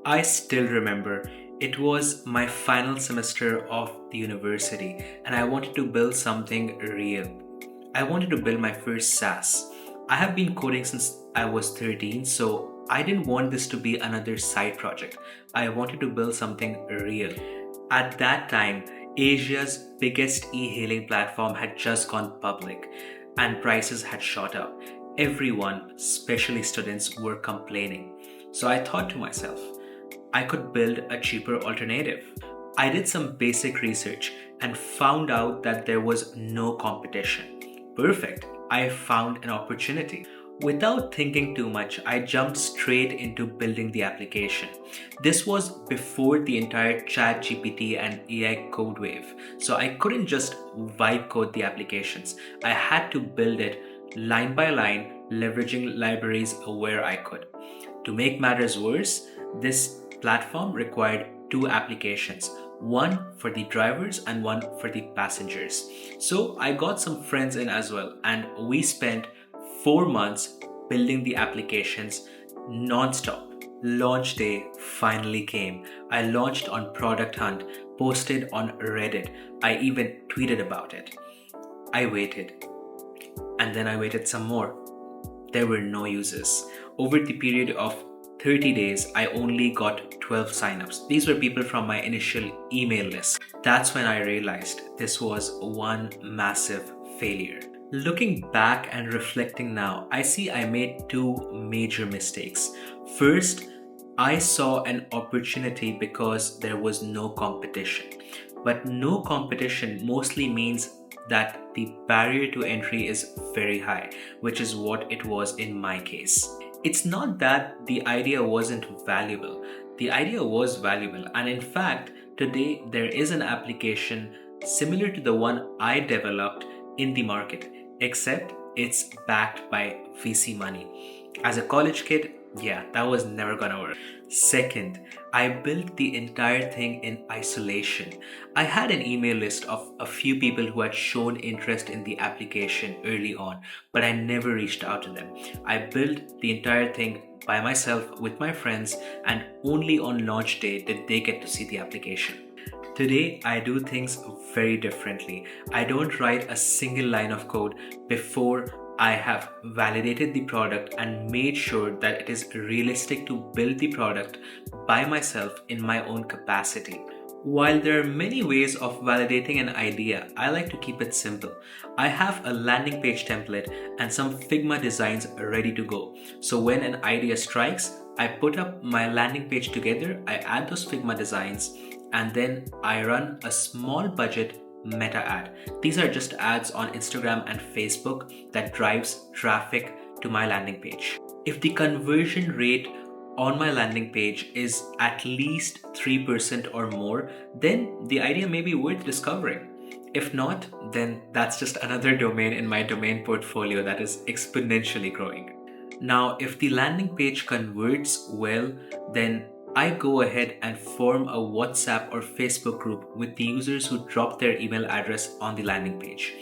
I still remember it was my final semester of the university and I wanted to build something real. I wanted to build my first SaaS. I have been coding since I was 13, so I didn't want this to be another side project. I wanted to build something real. At that time, Asia's biggest e hailing platform had just gone public and prices had shot up. Everyone, especially students, were complaining. So I thought to myself, I could build a cheaper alternative. I did some basic research and found out that there was no competition. Perfect. I found an opportunity. Without thinking too much, I jumped straight into building the application. This was before the entire ChatGPT and AI code wave, so I couldn't just vibe code the applications. I had to build it line by line, leveraging libraries where I could. To make matters worse, this platform required two applications, one for the drivers and one for the passengers. So I got some friends in as well, and we spent 4 months building the applications non-stop. Launch day finally came. I launched on Product Hunt, posted on Reddit. I even tweeted about it. I waited, and then I waited some more. There were no users. Over the period of 30 days, I only got 12 signups. These were people from my initial email list. That's when I realized this was one massive failure. Looking back and reflecting now, I see I made two major mistakes. First, I saw an opportunity because there was no competition. But no competition mostly means that the barrier to entry is very high, which is what it was in my case. It's not that the idea wasn't valuable. The idea was valuable, and in fact, today there is an application similar to the one I developed in the market, except it's backed by VC money. As a college kid, yeah, that was never gonna work. Second, I built the entire thing in isolation. I had an email list of a few people who had shown interest in the application early on, but I never reached out to them. I built the entire thing by myself with my friends, and only on launch day did they get to see the application. Today, I do things very differently. I don't write a single line of code before I have validated the product and made sure that it is realistic to build the product by myself in my own capacity. While there are many ways of validating an idea, I like to keep it simple. I have a landing page template and some Figma designs ready to go. So when an idea strikes, I put up my landing page together, I add those Figma designs, and then I run a small budget meta ad. These are just ads on Instagram and Facebook that drives traffic to my landing page. If the conversion rate on my landing page is at least 3% or more, then the idea may be worth discovering. If not, then that's just another domain in my domain portfolio that is exponentially growing. Now, if the landing page converts well, then I go ahead and form a WhatsApp or Facebook group with the users who drop their email address on the landing page.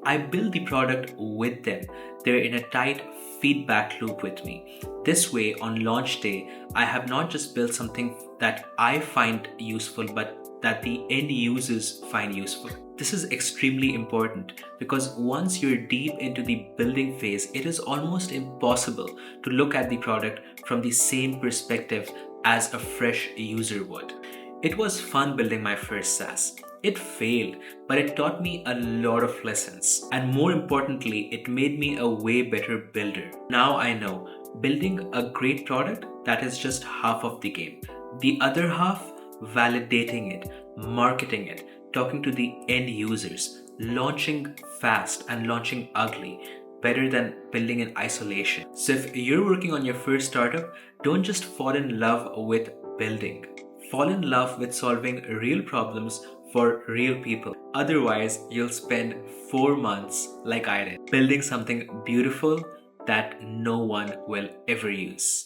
I build the product with them. They're in a tight feedback loop with me. This way, on launch day, I have not just built something that I find useful, but that the end users find useful. This is extremely important because once you're deep into the building phase, it is almost impossible to look at the product from the same perspective as a fresh user would. It was fun building my first SaaS. It failed, but it taught me a lot of lessons. And more importantly, it made me a way better builder. Now I know building a great product, that is just half of the game. The other half, validating it, marketing it, talking to the end users, launching fast and launching ugly, better than building in isolation. So if you're working on your first startup, don't just fall in love with building. Fall in love with solving real problems for real people. Otherwise, you'll spend 4 months, like I did, building something beautiful that no one will ever use.